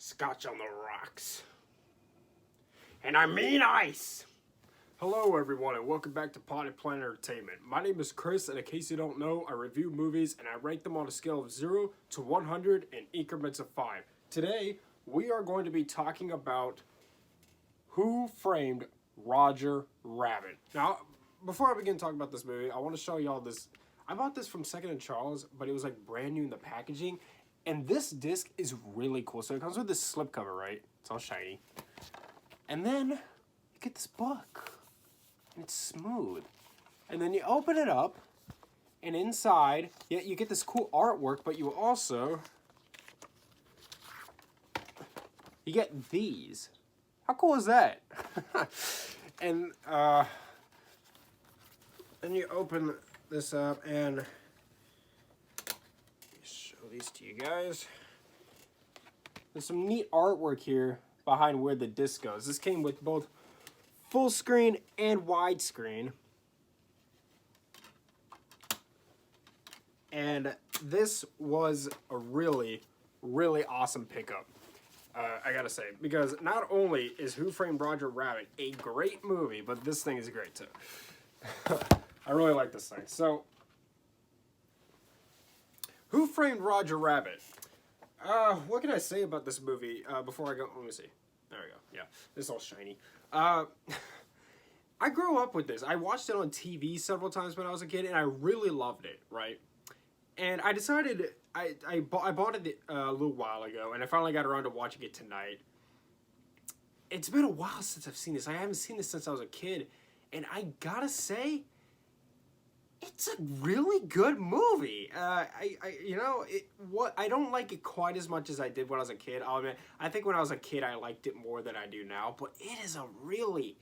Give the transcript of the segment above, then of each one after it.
Scotch on the rocks. And I mean ice! Hello everyone and welcome back to Potted Plant Entertainment. My name is Chris and in case you don't know, I review movies and I rank them on a scale of 0 to 100 in increments of 5. Today, we are going to be talking about Who Framed Roger Rabbit. Now, before I begin talking about this movie, I want to show y'all this. I bought this from Second & Charles, but it was like brand new in the packaging. And this disc is really cool. So it comes with this slipcover, right? It's all shiny. And then you get this book. And it's smooth. And then you open it up. And inside, you get this cool artwork, but you also... you get these. How cool is that? And then you open this up and show these to you guys. There's some neat artwork here behind where the disc goes. This came with both full screen and widescreen. And this was a really, really awesome pickup. I gotta say, because not only is Who Framed Roger Rabbit a great movie, but this thing is great too. I really like this thing. So, Who Framed Roger Rabbit? What can I say about this movie before I go? Let me see. There we go. Yeah, this is all shiny. I grew up with this. I watched it on TV several times when I was a kid, and I really loved it, right? And I decided, I bought it a little while ago, and I finally got around to watching it tonight. It's been a while since I've seen this. I haven't seen this since I was a kid, and I gotta say, it's a really good movie. I don't like it quite as much as I did when I was a kid. I'll admit, I think when I was a kid, I liked it more than I do now, but it is a really,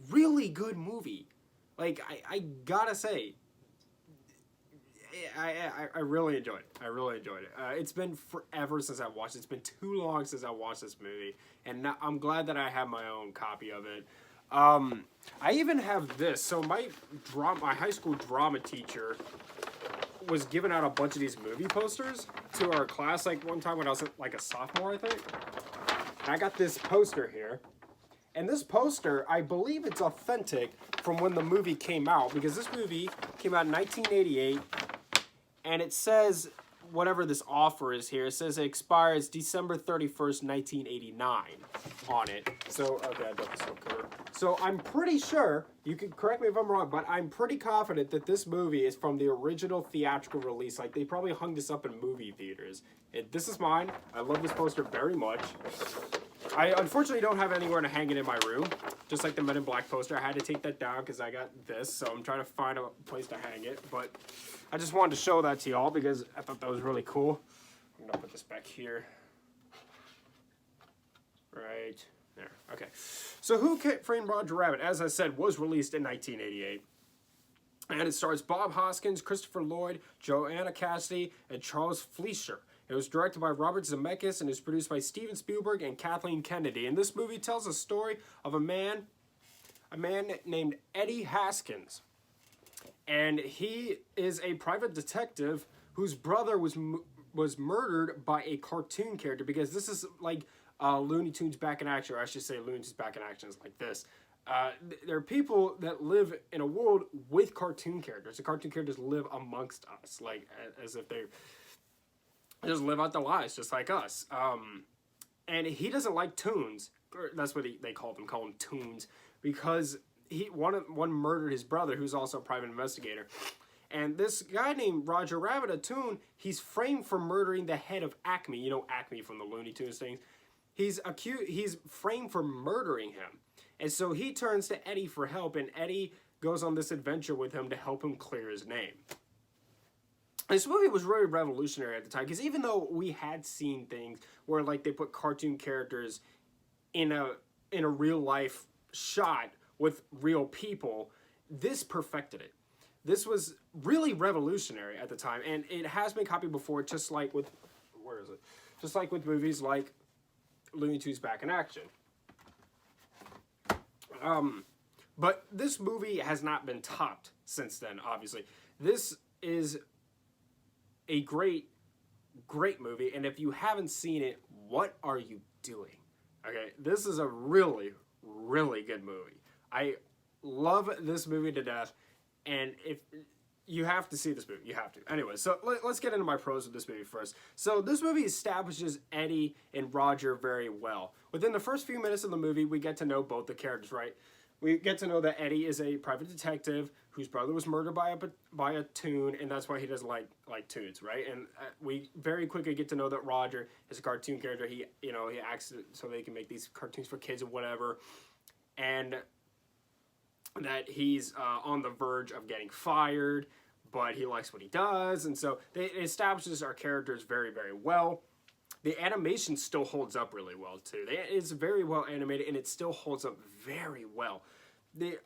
really good movie. Like, I gotta say, I really enjoyed it. I really enjoyed it. It's been forever since I watched it. It's been too long since I watched this movie. And now, I'm glad that I have my own copy of it. I even have this. So my high school drama teacher was giving out a bunch of these movie posters to our class like one time when I was like a sophomore, I think. And I got this poster here. And this poster, I believe it's authentic from when the movie came out. Because this movie came out in 1988. And it says, whatever this offer is here, it says it expires December 31st, 1989 on it. So, okay, I got this cover. So I'm pretty sure, you can correct me if I'm wrong, but I'm pretty confident that this movie is from the original theatrical release. Like, they probably hung this up in movie theaters. This is mine. I love this poster very much. I unfortunately don't have anywhere to hang it in my room. Just like the Men in Black poster. I had to take that down because I got this. So I'm trying to find a place to hang it. But I just wanted to show that to y'all because I thought that was really cool. I'm going to put this back here. Right there. Okay. So Who Framed Roger Rabbit, as I said, was released in 1988. And it stars Bob Hoskins, Christopher Lloyd, Joanna Cassidy, and Charles Fleischer. It was directed by Robert Zemeckis and is produced by Steven Spielberg and Kathleen Kennedy. And this movie tells a story of a man named Eddie Haskins. And he is a private detective whose brother was murdered by a cartoon character. Because this is like Looney Tunes Back in Action, or I should say Looney Tunes Back in Action is like this. There are people that live in a world with cartoon characters. The cartoon characters live amongst us, like as if they just live out their lives just like us. And he doesn't like toons. That's what they call them toons, because one murdered his brother, who's also a private investigator. And this guy named Roger Rabbit, a toon, he's framed for murdering the head of Acme. You know Acme from the Looney Tunes things. He's framed for murdering him. And so he turns to Eddie for help, and Eddie goes on this adventure with him to help him clear his name. This movie was really revolutionary at the time, because even though we had seen things where like they put cartoon characters in a real life shot with real people, this perfected it. This was really revolutionary at the time, and it has been copied before, just like with movies like Looney Tunes Back in Action. But this movie has not been topped since then, obviously. This is a great movie, and if you haven't seen it, what are you doing? Okay, this is a really, really good movie. I love this movie to death, and if you have to see this movie, you have to. Anyway, so let's get into my pros with this movie first. So this movie establishes Eddie and Roger very well. Within the first few minutes of the movie, we get to know both the characters, right? We get to know that Eddie is a private detective whose brother was murdered by a toon, and that's why he doesn't like toons, right? And we very quickly get to know that Roger is a cartoon character. He acts so they can make these cartoons for kids or whatever, and that he's on the verge of getting fired, but he likes what he does, and so it establishes our characters very, very well. The animation still holds up really well too. It's very well animated, and it still holds up very well. The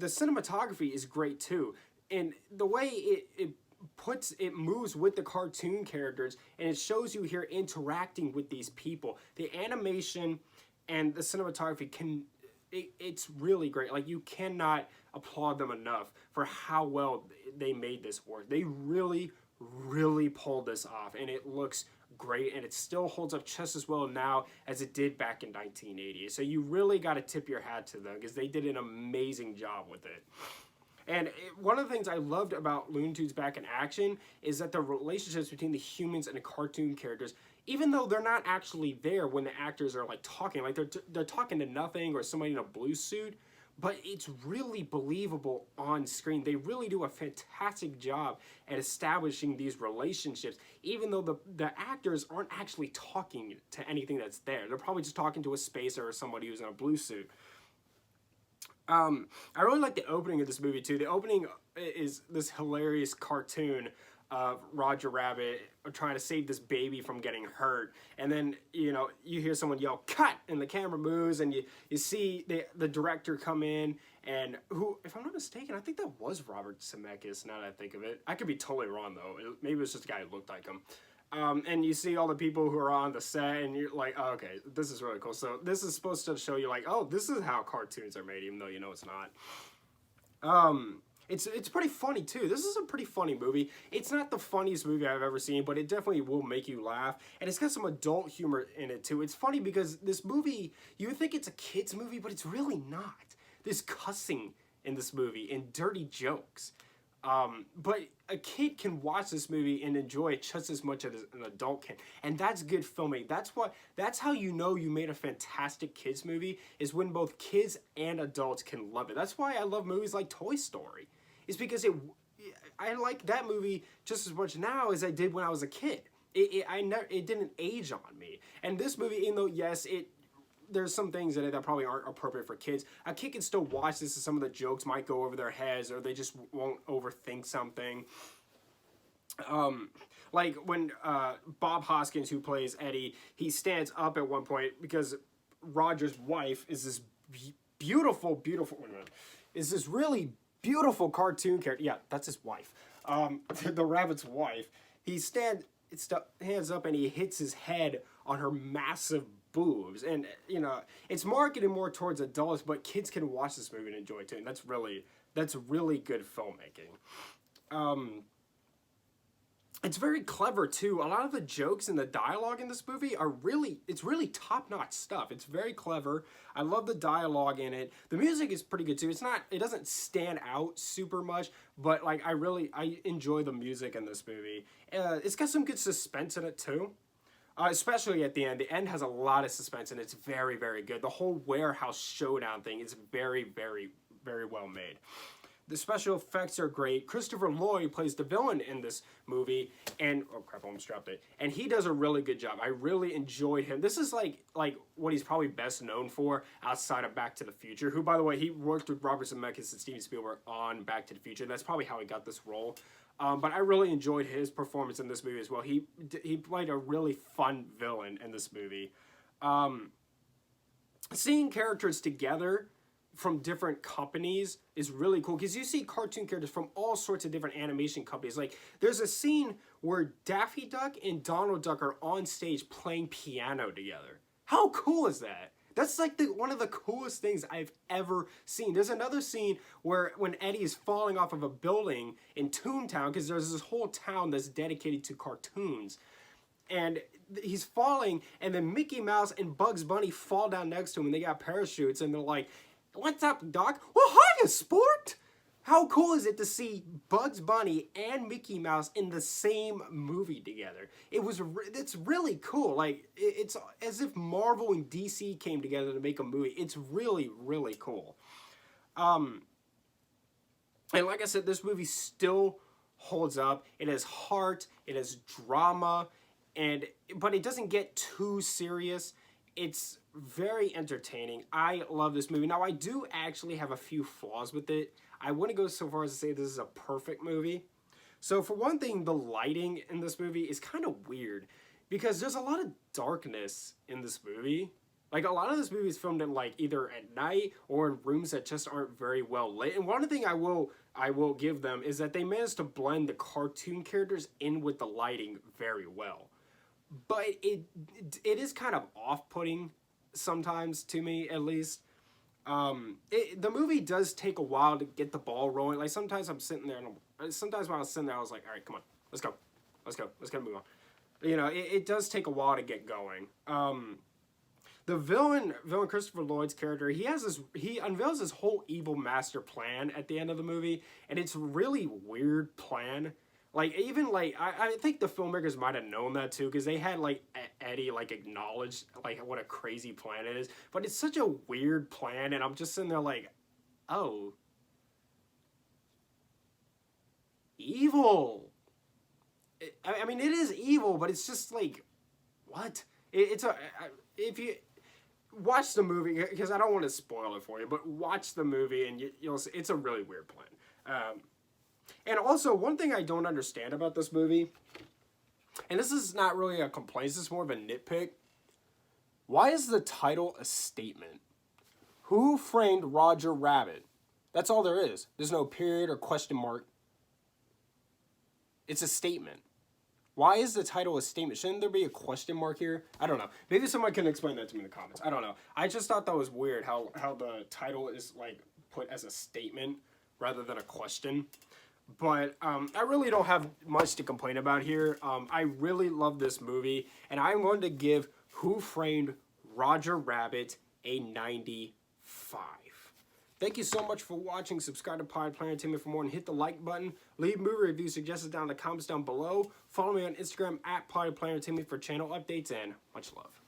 cinematography is great too, and the way it moves with the cartoon characters, and it shows you here interacting with these people. The animation and the cinematography it's really great. Like, you cannot applaud them enough for how well they made this work. They really, really pulled this off, and it looks great, and it still holds up just as well now as it did back in 1980. So you really got to tip your hat to them, because they did an amazing job with it. And one of the things I loved about Looney Tunes Back in Action is that the relationships between the humans and the cartoon characters, even though they're not actually there when the actors are like talking, like they're talking to nothing or somebody in a blue suit, but it's really believable on screen. They really do a fantastic job at establishing these relationships, even though the actors aren't actually talking to anything that's there. They're probably just talking to a spacer or somebody who's in a blue suit. I really like the opening of this movie too. The opening is this hilarious cartoon of Roger Rabbit trying to save this baby from getting hurt, and then you hear someone yell "cut" and the camera moves, and you see the director come in, and who, if I'm not mistaken, I think that was Robert Zemeckis. Now that I think of it, I could be totally wrong though. Maybe it was just a guy who looked like him. And you see all the people who are on the set, and you're like, oh, okay, this is really cool. So this is supposed to show you, like, oh, this is how cartoons are made, even though you know it's not. It's pretty funny too. This is a pretty funny movie. It's not the funniest movie I've ever seen, but it definitely will make you laugh. And it's got some adult humor in it too. It's funny because this movie, you would think it's a kid's movie, but it's really not. There's cussing in this movie and dirty jokes. But a kid can watch this movie and enjoy it just as much as an adult can. And that's good filming. That's how you know you made a fantastic kids movie, is when both kids and adults can love it. That's why I love movies like Toy Story. It's because I like that movie just as much now as I did when I was a kid. It didn't age on me. And this movie, even though, yes, there's some things in it that probably aren't appropriate for kids, a kid can still watch this, and some of the jokes might go over their heads, or they just won't overthink something. Like when Bob Hoskins, who plays Eddie, he stands up at one point because Roger's wife is this beautiful, wait a minute, is this really beautiful cartoon character. Yeah, that's his wife. The rabbit's wife. He hands up and he hits his head on her massive boobs, and it's marketed more towards adults, but kids can watch this movie and enjoy it too, and that's really good filmmaking. It's very clever too. A lot of the jokes and the dialogue in this movie it's really top-notch stuff. It's very clever. I love the dialogue in it. The music is pretty good too. It doesn't stand out super much, but like I enjoy the music in this movie. It's got some good suspense in it too. Especially at the end. The end has a lot of suspense, and it's very, very good. The whole warehouse showdown thing is very, very, very well made. The special effects are great. Christopher Lloyd plays the villain in this movie, and oh crap, I almost dropped it. And he does a really good job. I really enjoyed him. This is like what he's probably best known for outside of Back to the Future, who, by the way, he worked with Robert Zemeckis and Steven Spielberg on Back to the Future. That's probably how he got this role. But I really enjoyed his performance in this movie as well. He played a really fun villain in this movie. Seeing characters together from different companies is really cool, because you see cartoon characters from all sorts of different animation companies. Like, there's a scene where Daffy Duck and Donald Duck are on stage playing piano together. How cool is that? That's like one of the coolest things I've ever seen. There's another scene where when Eddie is falling off of a building in Toontown, because there's this whole town that's dedicated to cartoons, and he's falling, and then Mickey Mouse and Bugs Bunny fall down next to him, and they got parachutes, and they're like, "What's up, Doc?" "Well, hiya, sport!" How cool is it to see Bugs Bunny and Mickey Mouse in the same movie together? It's really cool. Like, it's as if Marvel and DC came together to make a movie. It's really, really cool. And like I said, this movie still holds up. It has heart, it has drama, but it doesn't get too serious. It's very entertaining. I love this movie. Now, I do actually have a few flaws with it. I wouldn't go so far as to say this is a perfect movie. So for one thing, the lighting in this movie is kind of weird because there's a lot of darkness in this movie. Like, a lot of this movie is filmed in, like, either at night or in rooms that just aren't very well lit. And one thing I will give them is that they managed to blend the cartoon characters in with the lighting very well. But it is kind of off-putting sometimes, to me at least. The movie does take a while to get the ball rolling. Like, sometimes I'm sitting there, and sometimes when I was sitting there, I was like, all right, come on, let's go, move on. You know, it does take a while to get going. The villain Christopher Lloyd's character, he unveils this whole evil master plan at the end of the movie, and it's a really weird plan. Like, even, like, I think the filmmakers might have known that, too, because they had, like, Eddie, like, acknowledge, like, what a crazy plan it is. But it's such a weird plan, and I'm just sitting there like, oh. Evil. I mean, it is evil, but it's just, like, what? If you watch the movie, because I don't want to spoil it for you, but watch the movie, and you'll see, it's a really weird plan. And also, one thing I don't understand about this movie, and this is not really a complaint, this is more of a nitpick. Why is the title a statement? Who framed Roger Rabbit? That's all there is. There's no period or question mark. It's a statement. Why is the title a statement? Shouldn't there be a question mark here? I don't know. Maybe someone can explain that to me in the comments. I don't know. I just thought that was weird how the title is, like, put as a statement rather than a question. But I really don't have much to complain about here. I really love this movie, and I'm going to give Who Framed Roger Rabbit a 95. Thank you so much for watching. Subscribe to Pod Planet Entertainment for more, and hit the like button. Leave movie review suggestions down in the comments down below. Follow me on Instagram at Pod Planet Entertainment for channel updates, and much love.